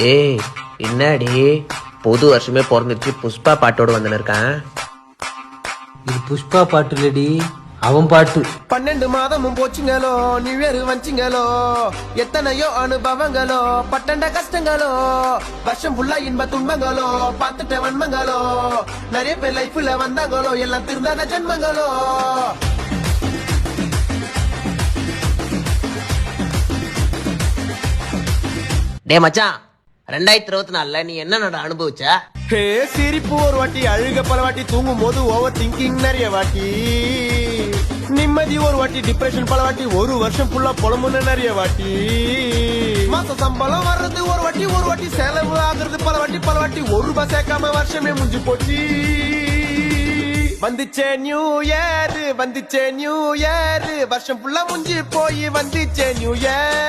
ஏய் என்னடி புது வருஷமே பிறந்துருச்சு புஷ்பா பாட்டோடு வந்து இருக்கான். இது புஷ்பா பாட்டு இல்லடி, அவன் பாட்டு. 12 மாதமும் போச்சுங்களோ, நியூ இயர் வச்சுங்களோ, எத்தனையோ அனுபவங்களோ, பட்டண்ட கஷ்டங்களோ, வருஷம் ஃபுல்லா இன்ப துன்பங்களோ, பார்த்துட்ட வன்மங்களோ, நிறைய பேர் லைஃப்ல வந்தாங்களோ, எல்லாம் திருந்தாத ஜென்மங்களோ. டே மச்சான், 2024 நீ என்ன அனுபவிச்ச? ஹே சிரிப்பு ஒரு வாட்டி, அழுக பல வாட்டி, தூங்கும் போது ஓவர் திங்கிங் நிறைய வாட்டி, நிம்மதி ஒரு வாட்டி, டிப்ரெஷன் பல வாட்டி, ஒரு வருஷம் ஃபுல்லா புலம்புன்னு நிறைய வாட்டி, மாச சம்பளம் வர்றது ஒரு வாட்டி, ஒரு வாட்டி செலவு ஆகுறது பல வாட்டி, பல வாட்டி, ஒரு ரூபாய் சேர்க்காம வருஷமே முடிஞ்சு போச்சு. வந்துச்சே நியூ இயர், வந்துச்சே நியூ இயர், வருஷம் ஃபுல்லா முடிஞ்சு போய் வந்துச்சே நியூ இயர்.